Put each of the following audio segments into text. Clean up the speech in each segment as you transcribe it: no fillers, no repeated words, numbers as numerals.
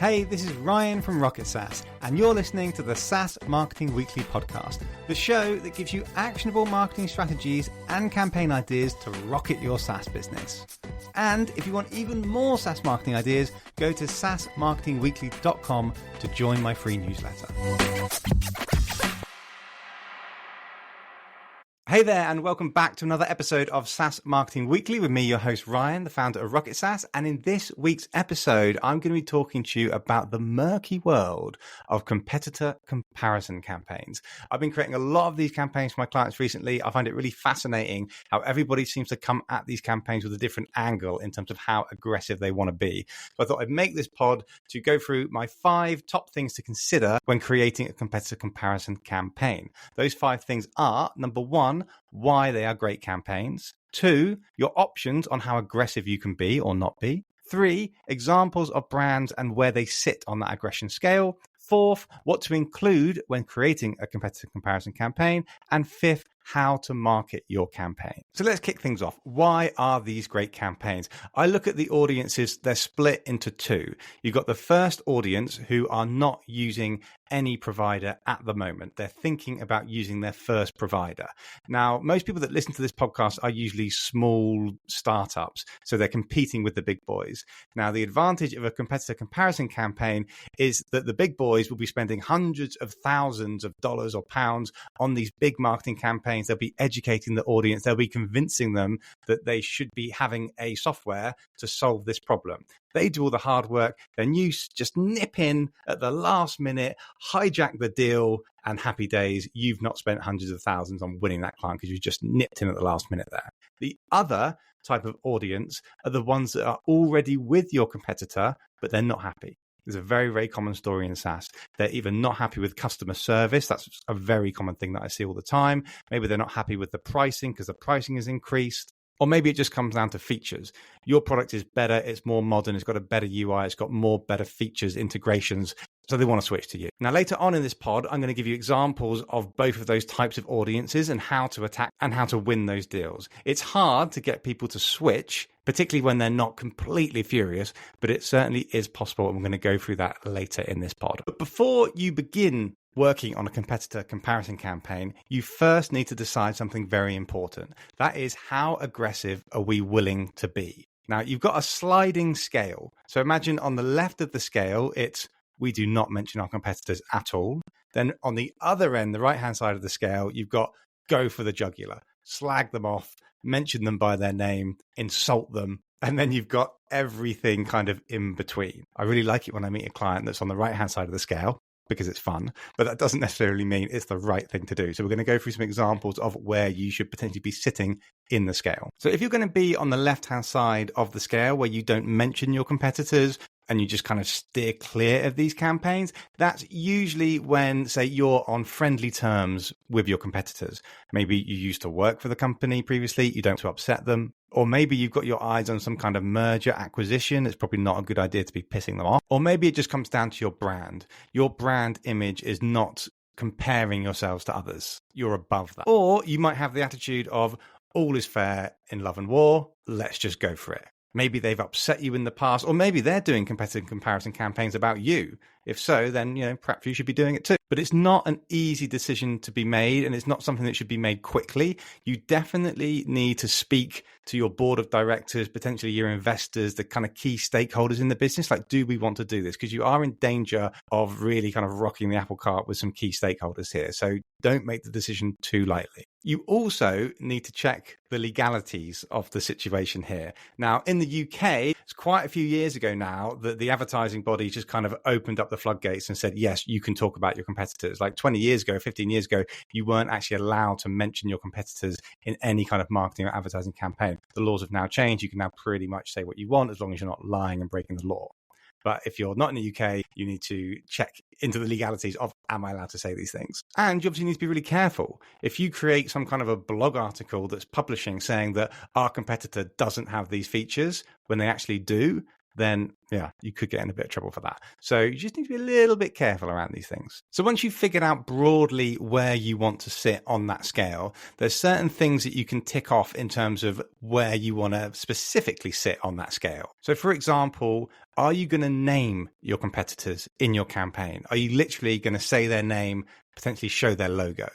Hey, this is Ryan from Rocket SaaS, and you're listening to the SaaS Marketing Weekly podcast, the show that gives you actionable marketing strategies and campaign ideas to rocket your SaaS business. And if you want even more SaaS marketing ideas, go to saasmarketingweekly.com to join my free newsletter. Hey there, and welcome back to another episode of SaaS Marketing Weekly with me, your host Ryan, the founder of Rocket SaaS. And in this week's episode, I'm going to be talking to you about the murky world of competitor comparison campaigns. I've been creating a lot of these campaigns for my clients recently. I find it really fascinating how everybody seems to come at these campaigns with a different angle in terms of how aggressive they want to be. So I thought I'd make this pod to go through my 5 top things to consider when creating a competitor comparison campaign. Those 5 things are, number 1, why they are great campaigns. 2, your options on how aggressive you can be or not be. 3, examples of brands and where they sit on that aggression scale. 4th, what to include when creating a competitive comparison campaign. And 5th, how to market your campaign. So let's kick things off. Why are these great campaigns? I look at the audiences, they're split into 2. You've got the first audience who are not using any provider at the moment. They're thinking about using their first provider. Now, most people that listen to this podcast are usually small startups, so they're competing with the big boys. Now, the advantage of a competitor comparison campaign is that the big boys will be spending hundreds of thousands of dollars or pounds on these big marketing campaigns. They'll be educating the audience. They'll be convincing them that they should be having a software to solve this problem. They do all the hard work. Then you just nip in at the last minute, hijack the deal, and happy days. You've not spent hundreds of thousands on winning that client because you just nipped in at the last minute there. The other type of audience are the ones that are already with your competitor, but they're not happy. It's a very, very common story in SaaS. They're either not happy with customer service. That's a very common thing that I see all the time. Maybe they're not happy with the pricing because the pricing is increased. Or maybe it just comes down to features. Your product is better. It's more modern. It's got a better UI. It's got more better features, integrations. So they want to switch to you. Now, later on in this pod, I'm going to give you examples of both of those types of audiences and how to attack and how to win those deals. It's hard to get people to switch, particularly when they're not completely furious, but it certainly is possible. And we're going to go through that later in this pod. But before you begin working on a competitor comparison campaign, you first need to decide something very important. That is, how aggressive are we willing to be? Now, you've got a sliding scale. So imagine on the left of the scale, it's we do not mention our competitors at all. Then on the other end, the right-hand side of the scale, you've got go for the jugular, slag them off, mention them by their name, insult them. And then you've got everything kind of in between. I really like it when I meet a client that's on the right-hand side of the scale because it's fun, but that doesn't necessarily mean it's the right thing to do. So we're going to go through some examples of where you should potentially be sitting in the scale. So if you're going to be on the left-hand side of the scale where you don't mention your competitors, and you just kind of steer clear of these campaigns, that's usually when, say, you're on friendly terms with your competitors. Maybe you used to work for the company previously, you don't want to upset them. Or maybe you've got your eyes on some kind of merger acquisition. It's probably not a good idea to be pissing them off. Or maybe it just comes down to your brand. Your brand image is not comparing yourselves to others. You're above that. Or you might have the attitude of all is fair in love and war. Let's just go for it. Maybe they've upset you in the past, or maybe they're doing competitive comparison campaigns about you. If so, then, perhaps you should be doing it too. But it's not an easy decision to be made, and it's not something that should be made quickly. You definitely need to speak to your board of directors, potentially your investors, the kind of key stakeholders in the business. Like, do we want to do this? Because you are in danger of really kind of rocking the apple cart with some key stakeholders here. So don't make the decision too lightly. You also need to check the legalities of the situation here. Now, in the UK, it's quite a few years ago now that the advertising body just kind of opened up the floodgates and said, yes, you can talk about your competitors. Like 20 years ago, 15 years ago, you weren't actually allowed to mention your competitors in any kind of marketing or advertising campaign. The laws have now changed. You can now pretty much say what you want as long as you're not lying and breaking the law. But if you're not in the UK, you need to check into the legalities of, am I allowed to say these things? And you obviously need to be really careful. If you create some kind of a blog article that's publishing saying that our competitor doesn't have these features when they actually do, then yeah, you could get in a bit of trouble for that. So you just need to be a little bit careful around these things. So once you've figured out broadly where you want to sit on that scale, there's certain things that you can tick off in terms of where you want to specifically sit on that scale. So for example, are you going to name your competitors in your campaign? Are you literally going to say their name, potentially show their logo?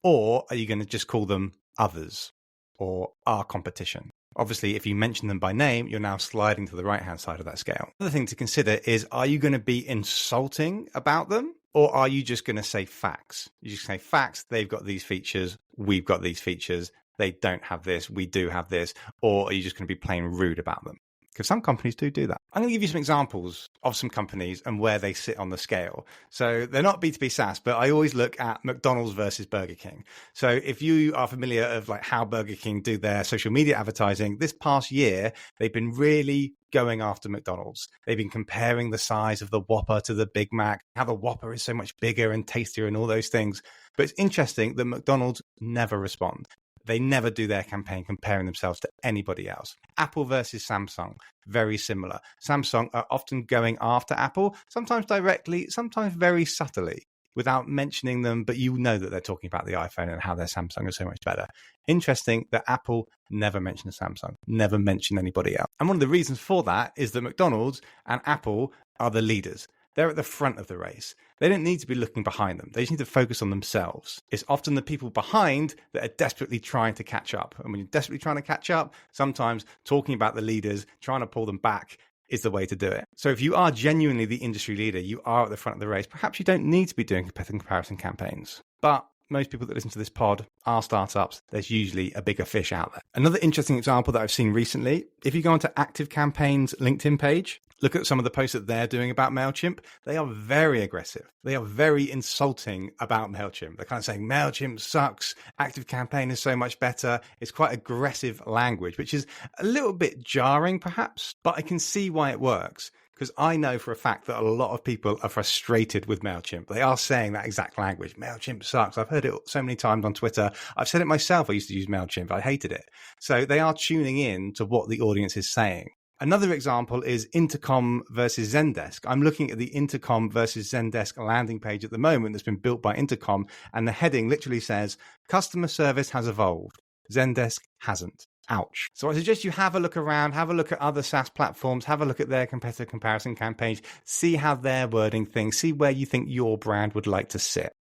Or are you going to just call them others or our competition? Obviously, if you mention them by name, you're now sliding to the right-hand side of that scale. Another thing to consider is, are you going to be insulting about them? Or are you just going to say facts? You just say facts, they've got these features, we've got these features, they don't have this, we do have this. Or are you just going to be plain rude about them? Because some companies do that. I'm going to give you some examples of some companies and where they sit on the scale. So they're not B2B SaaS, but I always look at McDonald's versus Burger King. So if you are familiar of like how Burger King do their social media advertising, this past year, they've been really going after McDonald's. They've been comparing the size of the Whopper to the Big Mac, how the Whopper is so much bigger and tastier and all those things. But it's interesting that McDonald's never respond. They never do their campaign comparing themselves to anybody else. Apple versus Samsung, very similar. Samsung are often going after Apple, sometimes directly, sometimes very subtly, without mentioning them, but you know that they're talking about the iPhone and how their Samsung is so much better. Interesting that Apple never mentioned Samsung, never mentioned anybody else. And one of the reasons for that is that McDonald's and Apple are the leaders. They're at the front of the race. They don't need to be looking behind them. They just need to focus on themselves. It's often the people behind that are desperately trying to catch up. And when you're desperately trying to catch up, sometimes talking about the leaders, trying to pull them back is the way to do it. So if you are genuinely the industry leader, you are at the front of the race, perhaps you don't need to be doing competitive comparison campaigns. But most people that listen to this pod are startups. There's usually a bigger fish out there. Another interesting example that I've seen recently, if you go onto Active Campaign's LinkedIn page, look at some of the posts that they're doing about MailChimp. They are very aggressive. They are very insulting about MailChimp. They're kind of saying MailChimp sucks. Active Campaign is so much better. It's quite aggressive language, which is a little bit jarring perhaps, but I can see why it works. Because I know for a fact that a lot of people are frustrated with MailChimp. They are saying that exact language. MailChimp sucks. I've heard it so many times on Twitter. I've said it myself. I used to use MailChimp. I hated it. So they are tuning in to what the audience is saying. Another example is Intercom versus Zendesk. I'm looking at the Intercom versus Zendesk landing page at the moment that's been built by Intercom, and the heading literally says, customer service has evolved. Zendesk hasn't. Ouch. So I suggest you have a look around, have a look at other SaaS platforms, have a look at their competitor comparison campaigns, see how they're wording things, see where you think your brand would like to sit.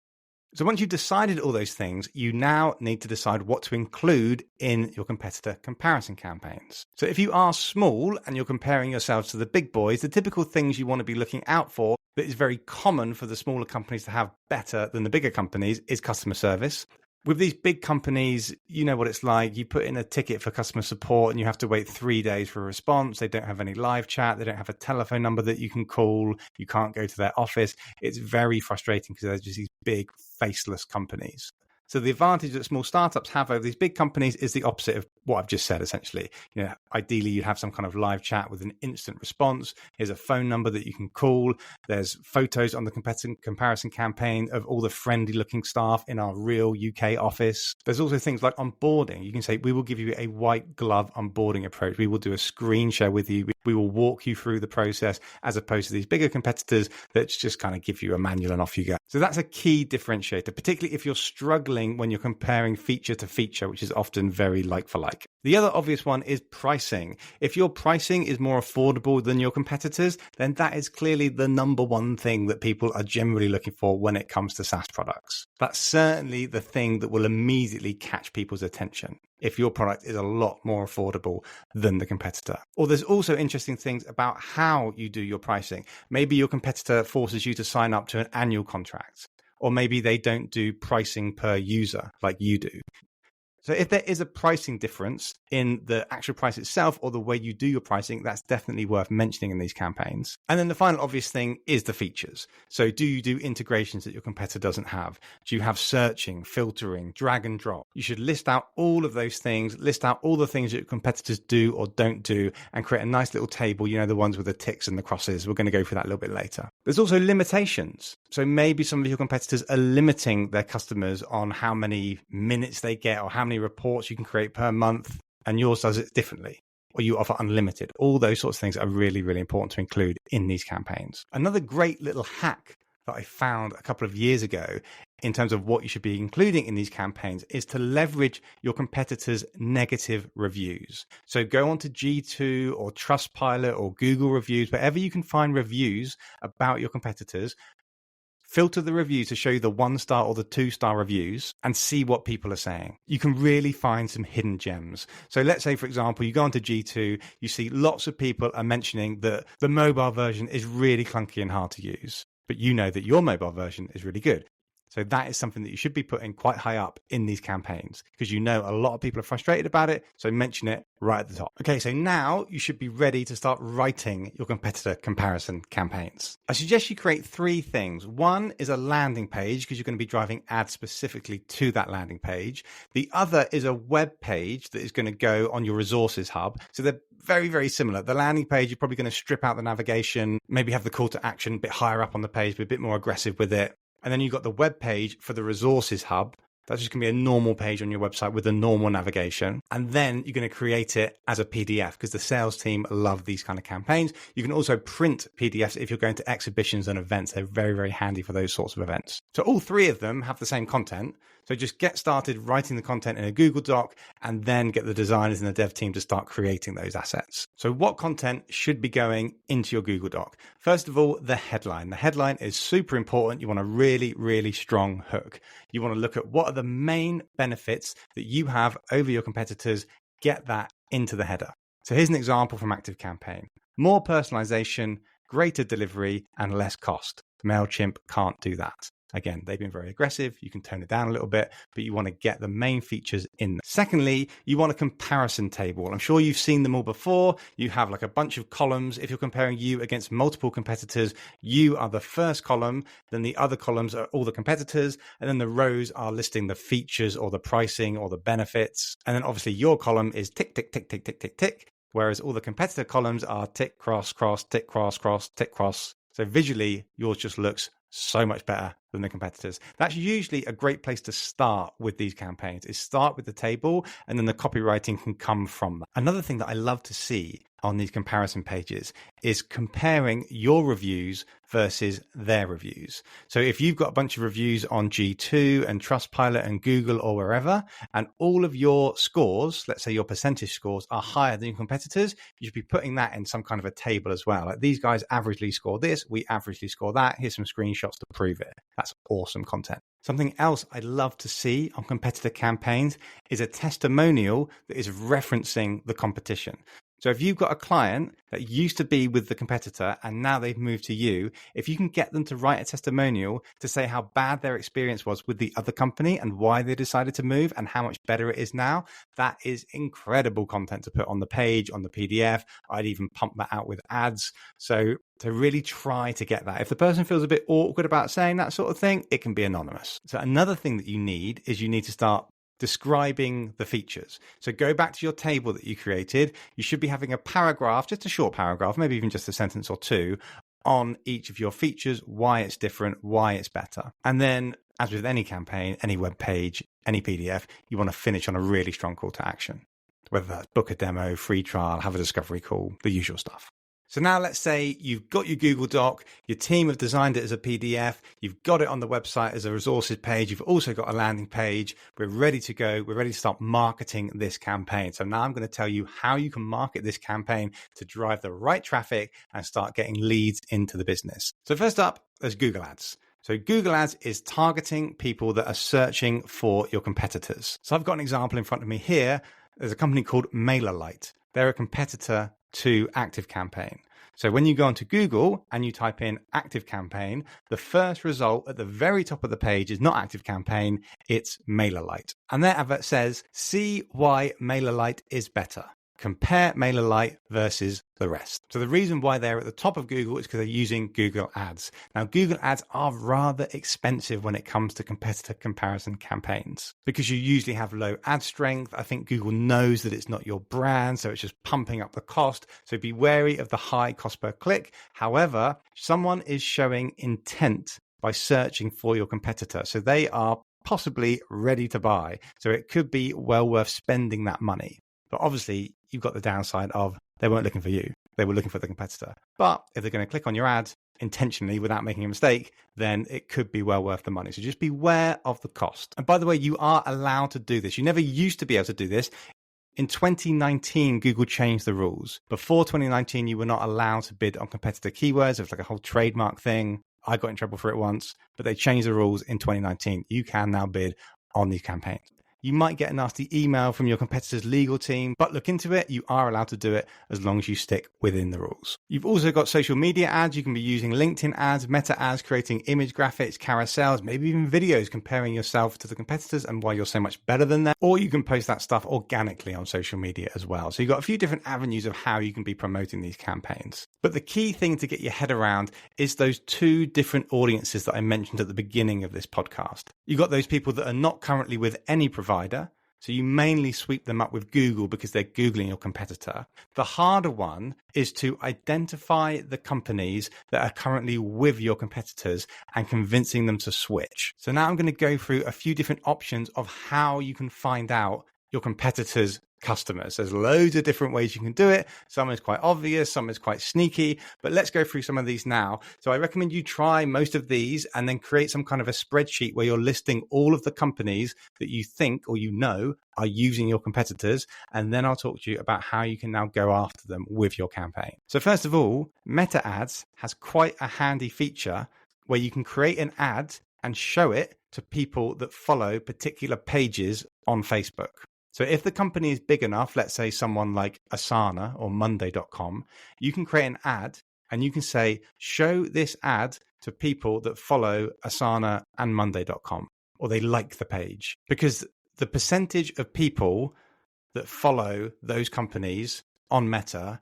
So once you've decided all those things, you now need to decide what to include in your competitor comparison campaigns. So if you are small and you're comparing yourselves to the big boys, the typical things you want to be looking out for that is very common for the smaller companies to have better than the bigger companies is customer service. With these big companies, you know what it's like. You put in a ticket for customer support and you have to wait 3 days for a response. They don't have any live chat. They don't have a telephone number that you can call. You can't go to their office. It's very frustrating because they're just these big faceless companies. So the advantage that small startups have over these big companies is the opposite of what I've just said, essentially. You know, ideally, you have some kind of live chat with an instant response. Here's a phone number that you can call. There's photos on the competitive comparison campaign of all the friendly looking staff in our real UK office. There's also things like onboarding. You can say, we will give you a white glove onboarding approach. We will do a screen share with you. We will walk you through the process, as opposed to these bigger competitors that just kind of give you a manual and off you go. So that's a key differentiator, particularly if you're struggling when you're comparing feature to feature, which is often very like for like. The other obvious one is pricing. If your pricing is more affordable than your competitors, then that is clearly the number one thing that people are generally looking for when it comes to SaaS products. That's certainly the thing that will immediately catch people's attention if your product is a lot more affordable than the competitor. Or there's also interesting things about how you do your pricing. Maybe your competitor forces you to sign up to an annual contract, or maybe they don't do pricing per user like you do. So if there is a pricing difference in the actual price itself or the way you do your pricing, that's definitely worth mentioning in these campaigns. And then the final obvious thing is the features. So do you do integrations that your competitor doesn't have? Do you have searching, filtering, drag and drop? You should list out all of those things, list out all the things that your competitors do or don't do, and create a nice little table, you know, the ones with the ticks and the crosses. We're going to go through that a little bit later. There's also limitations. So maybe some of your competitors are limiting their customers on how many minutes they get or how many reports you can create per month, and yours does it differently. or you offer unlimited. All those sorts of things are really, really important to include in these campaigns. Another great little hack that I found a couple of years ago in terms of what you should be including in these campaigns is to leverage your competitors' negative reviews. So go on to G2 or Trustpilot or Google reviews, wherever you can find reviews about your competitors. Filter the reviews to show you the 1-star or the 2-star reviews and see what people are saying. You can really find some hidden gems. So let's say, for example, you go onto G2, you see lots of people are mentioning that the mobile version is really clunky and hard to use, but you know that your mobile version is really good. So that is something that you should be putting quite high up in these campaigns because you know a lot of people are frustrated about it. So mention it right at the top. Okay, so now you should be ready to start writing your competitor comparison campaigns. I suggest you create 3 things. One is a landing page because you're going to be driving ads specifically to that landing page. The other is a web page that is going to go on your resources hub. So they're very, very similar. The landing page, you're probably going to strip out the navigation, maybe have the call to action a bit higher up on the page, be a bit more aggressive with it. And then you've got the web page for the resources hub. That's just going to be a normal page on your website with a normal navigation. And then you're going to create it as a PDF because the sales team love these kind of campaigns. You can also print PDFs if you're going to exhibitions and events. They're very, very handy for those sorts of events. So all 3 of them have the same content. So just get started writing the content in a Google Doc and then get the designers and the dev team to start creating those assets. So what content should be going into your Google Doc? First of all, the headline. The headline is super important. You want a really, really strong hook. You want to look at what are the main benefits that you have over your competitors. Get that into the header. So here's an example from ActiveCampaign. More personalization, greater delivery, and less cost. MailChimp can't do that. Again, they've been very aggressive. You can tone it down a little bit, but you want to get the main features in there. Secondly, you want a comparison table. I'm sure you've seen them all before. You have like a bunch of columns. If you're comparing you against multiple competitors, you are the first column. Then the other columns are all the competitors. And then the rows are listing the features or the pricing or the benefits. And then obviously your column is tick, tick, tick, tick, tick, tick, tick. Whereas all the competitor columns are tick, cross, cross, tick, cross, cross, tick, cross. So visually, yours just looks so much better than the competitors. That's usually a great place to start with these campaigns, is start with the table and then the copywriting can come from that. Another thing that I love to see on these comparison pages is comparing your reviews versus their reviews. So if you've got a bunch of reviews on G2 and Trustpilot and Google or wherever, and all of your scores, let's say your percentage scores are higher than your competitors, you should be putting that in some kind of a table as well. Like these guys averagely score this, we averagely score that. Here's some screenshots to prove it. That's awesome content. Something else I'd love to see on competitor campaigns is a testimonial that is referencing the competition. So if you've got a client that used to be with the competitor and now they've moved to you, if you can get them to write a testimonial to say how bad their experience was with the other company and why they decided to move and how much better it is now, that is incredible content to put on the page, on the PDF. I'd even pump that out with ads. So to really try to get that. If the person feels a bit awkward about saying that sort of thing, it can be anonymous. So another thing that you need is you need to start describing the features. So go back to your table that you created. You should be having a paragraph, just a short paragraph, maybe even just a sentence or 2 on each of your features, why it's different, why it's better. And then as with any campaign, any web page, any PDF, you want to finish on a really strong call to action, whether that's book a demo, free trial, have a discovery call, the usual stuff. So now let's say you've got your Google Doc, your team have designed it as a PDF, you've got it on the website as a resources page, you've also got a landing page, we're ready to go, we're ready to start marketing this campaign. So now I'm going to tell you how you can market this campaign to drive the right traffic and start getting leads into the business. So first up, there's Google Ads. So Google Ads is targeting people that are searching for your competitors. So I've got an example in front of me here. There's a company called MailerLite. They're a competitor to ActiveCampaign. So when you go onto Google and you type in ActiveCampaign, the first result at the very top of the page is not ActiveCampaign, it's MailerLite. And their advert says, see why MailerLite is better. Compare MailerLite versus the rest. So the reason why they're at the top of Google is because they're using Google Ads. Now, Google Ads are rather expensive when it comes to competitor comparison campaigns because you usually have low ad strength. I think Google knows that it's not your brand, so it's just pumping up the cost. So be wary of the high cost per click. However, someone is showing intent by searching for your competitor. So they are possibly ready to buy. So it could be well worth spending that money. But obviously, you've got the downside of they weren't looking for you. They were looking for the competitor. But if they're going to click on your ad intentionally without making a mistake, then it could be well worth the money. So just beware of the cost. And by the way, you are allowed to do this. You never used to be able to do this. In 2019, Google changed the rules. Before 2019, you were not allowed to bid on competitor keywords. It was like a whole trademark thing. I got in trouble for it once, but they changed the rules in 2019. You can now bid on these campaigns. You might get a nasty email from your competitor's legal team, but look into it. You are allowed to do it as long as you stick within the rules. You've also got social media ads. You can be using LinkedIn ads, meta ads, creating image graphics, carousels, maybe even videos comparing yourself to the competitors and why you're so much better than them. Or you can post that stuff organically on social media as well. So you've got a few different avenues of how you can be promoting these campaigns. But the key thing to get your head around is those two different audiences that I mentioned at the beginning of this podcast. You've got those people that are not currently with any provider. So you mainly sweep them up with Google because they're Googling your competitor. The harder one is to identify the companies that are currently with your competitors and convincing them to switch. So now I'm going to go through a few different options of how you can find out your competitors' customers. There's loads of different ways you can do it. Some is quite obvious, some is quite sneaky, but let's go through some of these now. So I recommend you try most of these and then create some kind of a spreadsheet where you're listing all of the companies that you think or you know are using your competitors. And then I'll talk to you about how you can now go after them with your campaign. So first of all, Meta Ads has quite a handy feature where you can create an ad and show it to people that follow particular pages on Facebook. So if the company is big enough, let's say someone like Asana or Monday.com, you can create an ad and you can say, show this ad to people that follow Asana and Monday.com, or they like the page. Because the percentage of people that follow those companies on Meta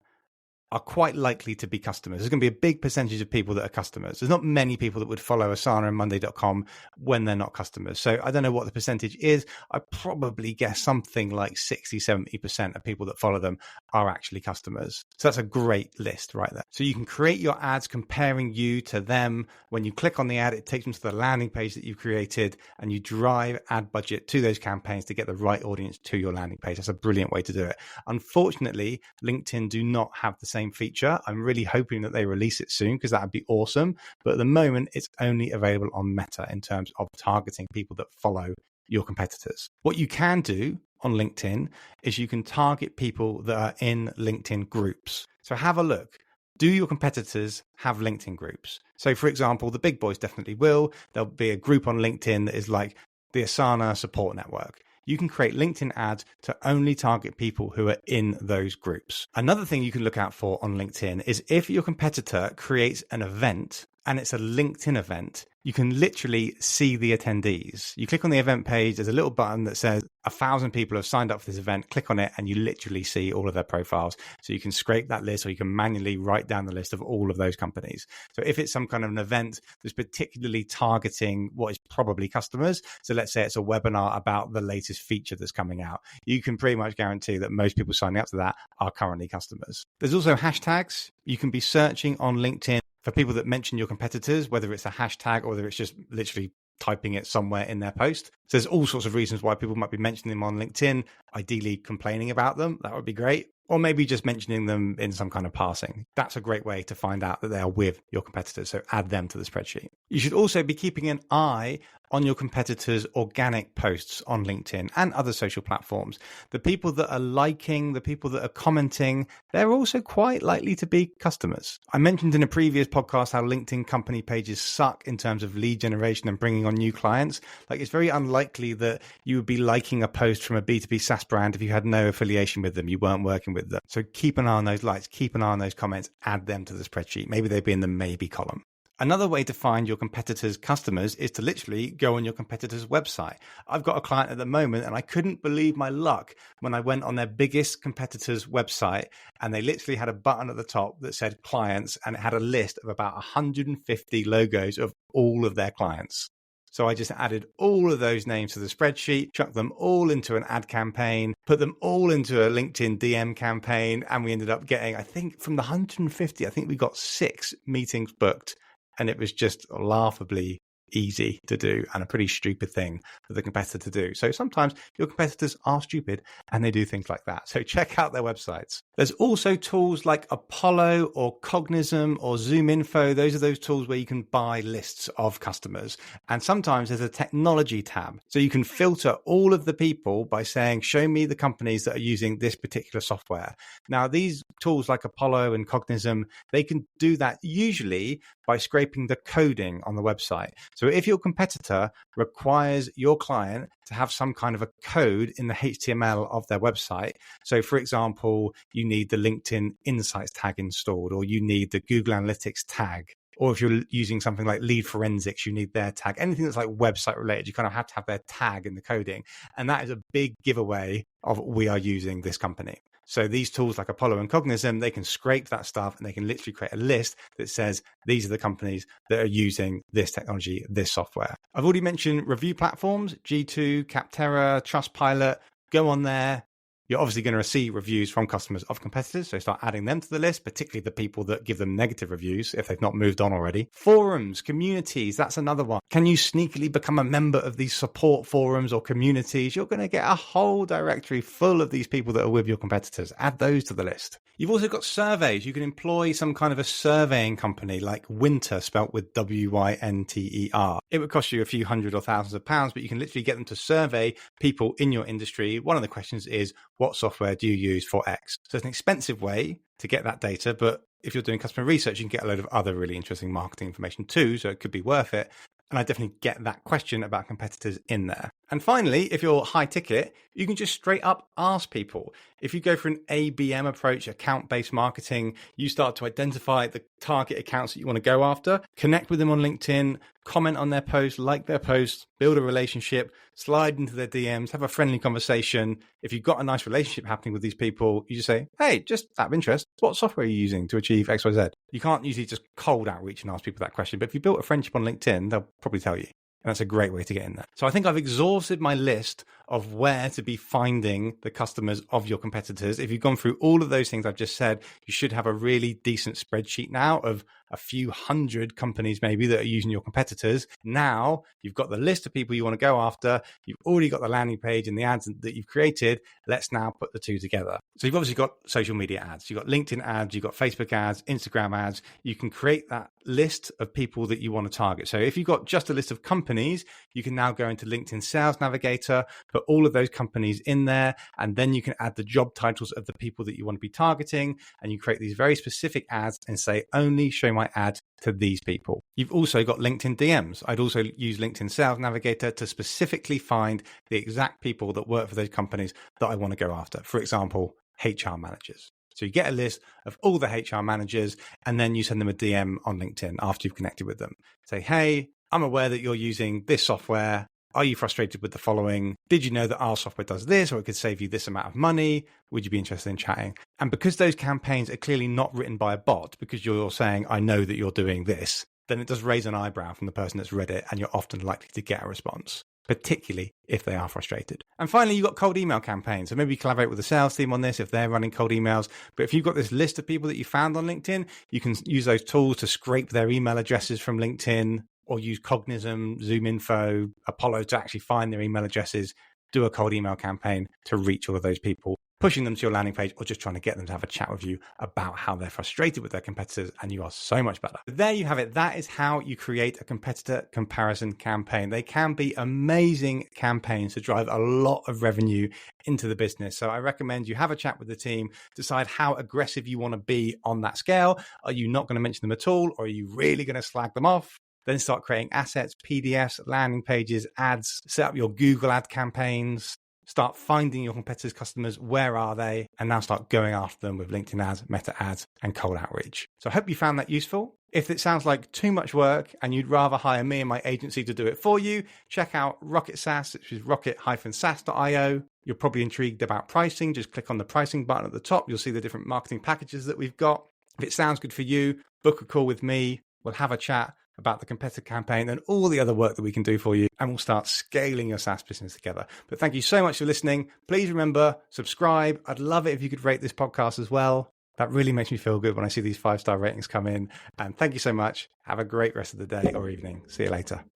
are quite likely to be customers. There's going to be a big percentage of people that are customers. There's not many people that would follow Asana and Monday.com when they're not customers. So I don't know what the percentage is. I probably guess something like 60, 70% of people that follow them are actually customers. So that's a great list right there. So you can create your ads comparing you to them. When you click on the ad, it takes them to the landing page that you've created and you drive ad budget to those campaigns to get the right audience to your landing page. That's a brilliant way to do it. Unfortunately, LinkedIn do not have the same feature. I'm really hoping that they release it soon because that would be awesome. But at the moment, it's only available on Meta in terms of targeting people that follow your competitors. What you can do on LinkedIn is you can target people that are in LinkedIn groups. So have a look. Do your competitors have LinkedIn groups? So for example, the big boys definitely will. There'll be a group on LinkedIn that is like the Asana support network. You can create LinkedIn ads to only target people who are in those groups. Another thing you can look out for on LinkedIn is if your competitor creates an event and it's a LinkedIn event, you can literally see the attendees. You click on the event page, there's a little button that says 1,000 people have signed up for this event. Click on it and you literally see all of their profiles. So you can scrape that list or you can manually write down the list of all of those companies. So if it's some kind of an event that's particularly targeting what is probably customers, so let's say it's a webinar about the latest feature that's coming out, you can pretty much guarantee that most people signing up to that are currently customers. There's also hashtags. You can be searching on LinkedIn for people that mention your competitors, whether it's a hashtag or whether it's just literally typing it somewhere in their post. So there's all sorts of reasons why people might be mentioning them on LinkedIn, ideally complaining about them. That would be great. Or maybe just mentioning them in some kind of passing. That's a great way to find out that they are with your competitors. So add them to the spreadsheet. You should also be keeping an eye on your competitors' organic posts on LinkedIn and other social platforms. The people that are liking, the people that are commenting, they're also quite likely to be customers. I mentioned in a previous podcast how LinkedIn company pages suck in terms of lead generation and bringing on new clients. Like it's very unlikely that you would be liking a post from a B2B SaaS brand if you had no affiliation with them, you weren't working with them. So keep an eye on those likes, keep an eye on those comments, add them to the spreadsheet. Maybe they'd be in the maybe column. Another way to find your competitors' customers is to literally go on your competitor's website. I've got a client at the moment and I couldn't believe my luck when I went on their biggest competitor's website and they literally had a button at the top that said clients and it had a list of about 150 logos of all of their clients. So I just added all of those names to the spreadsheet, chucked them all into an ad campaign, put them all into a LinkedIn DM campaign, and we ended up getting, I think from the 150, I think we got 6 meetings booked. And it was just laughably easy to do and a pretty stupid thing for the competitor to do. So sometimes your competitors are stupid and they do things like that. So check out their websites. There's also tools like Apollo or Cognism or ZoomInfo. Those are those tools where you can buy lists of customers. And sometimes there's a technology tab. So you can filter all of the people by saying, show me the companies that are using this particular software. Now, these tools like Apollo and Cognism, they can do that usually by scraping the coding on the website. So if your competitor requires your client to have some kind of a code in the HTML of their website, so for example, you need the LinkedIn Insights tag installed, or you need the Google Analytics tag, or if you're using something like lead forensics, you need their tag. Anything that's like website related, you kind of have to have their tag in the coding. And that is a big giveaway of we are using this company. So these tools like Apollo and Cognism, they can scrape that stuff and they can literally create a list that says, these are the companies that are using this technology, this software. I've already mentioned review platforms, G2, Capterra, Trustpilot. Go on there. You're obviously going to receive reviews from customers of competitors, so start adding them to the list, particularly the people that give them negative reviews if they've not moved on already. Forums, communities, that's another one. Can you sneakily become a member of these support forums or communities? You're going to get a whole directory full of these people that are with your competitors. Add those to the list. You've also got surveys. You can employ some kind of a surveying company like Winter, spelt with Winter. It would cost you a few hundred or thousands of pounds, but you can literally get them to survey people in your industry. One of the questions is, what software do you use for X? So it's an expensive way to get that data, but if you're doing customer research, you can get a load of other really interesting marketing information too, so it could be worth it. And I definitely get that question about competitors in there. And finally, if you're high ticket, you can just straight up ask people. If you go for an ABM approach, account-based marketing, you start to identify the target accounts that you want to go after, connect with them on LinkedIn, comment on their posts, like their posts, build a relationship, slide into their DMs, have a friendly conversation. If you've got a nice relationship happening with these people, you just say, hey, just out of interest, what software are you using to achieve XYZ? You can't usually just cold outreach and ask people that question, but if you built a friendship on LinkedIn, they'll probably tell you. And that's a great way to get in there. So I think I've exhausted my list of where to be finding the customers of your competitors. If you've gone through all of those things I've just said, you should have a really decent spreadsheet now of a few hundred companies maybe that are using your competitors. Now you've got the list of people you want to go after. You've already got the landing page and the ads that you've created. Let's now put the two together. So you've obviously got social media ads. You've got LinkedIn ads. You've got Facebook ads, Instagram ads. You can create that list of people that you want to target. So if you've got just a list of companies, you can now go into LinkedIn Sales Navigator, put all of those companies in there, and then you can add the job titles of the people that you want to be targeting, and you create these very specific ads and say, only show my ad to these people. You've also got LinkedIn DMs. I'd also use LinkedIn Sales Navigator to specifically find the exact people that work for those companies that I want to go after. For example, HR managers. So you get a list of all the HR managers, and then you send them a DM on LinkedIn after you've connected with them. Say, hey, I'm aware that you're using this software. Are you frustrated with the following? Did you know that our software does this, or it could save you this amount of money? Would you be interested in chatting? And because those campaigns are clearly not written by a bot, because you're saying, I know that you're doing this, then it does raise an eyebrow from the person that's read it, and you're often likely to get a response, particularly if they are frustrated. And finally, you've got cold email campaigns. So maybe collaborate with the sales team on this if they're running cold emails. But if you've got this list of people that you found on LinkedIn, you can use those tools to scrape their email addresses from LinkedIn, or use Cognism, ZoomInfo, Apollo to actually find their email addresses, do a cold email campaign to reach all of those people, pushing them to your landing page, or just trying to get them to have a chat with you about how they're frustrated with their competitors, and you are so much better. There you have it. That is how you create a competitor comparison campaign. They can be amazing campaigns to drive a lot of revenue into the business. So I recommend you have a chat with the team, decide how aggressive you want to be on that scale. Are you not going to mention them at all, or are you really going to slag them off? Then start creating assets, PDFs, landing pages, ads, set up your Google ad campaigns, start finding your competitors' customers. Where are they? And now start going after them with LinkedIn ads, meta ads, and cold outreach. So I hope you found that useful. If it sounds like too much work and you'd rather hire me and my agency to do it for you, check out Rocket SaaS, which is rocket-saas.io. You're probably intrigued about pricing. Just click on the pricing button at the top. You'll see the different marketing packages that we've got. If it sounds good for you, book a call with me. We'll have a chat about the competitor campaign and all the other work that we can do for you, and we'll start scaling your SaaS business together. But thank you so much for listening. Please remember, subscribe. I'd love it if you could rate this podcast as well. That really makes me feel good when I see these 5-star ratings come in. And thank you so much. Have a great rest of the day or evening. See you later.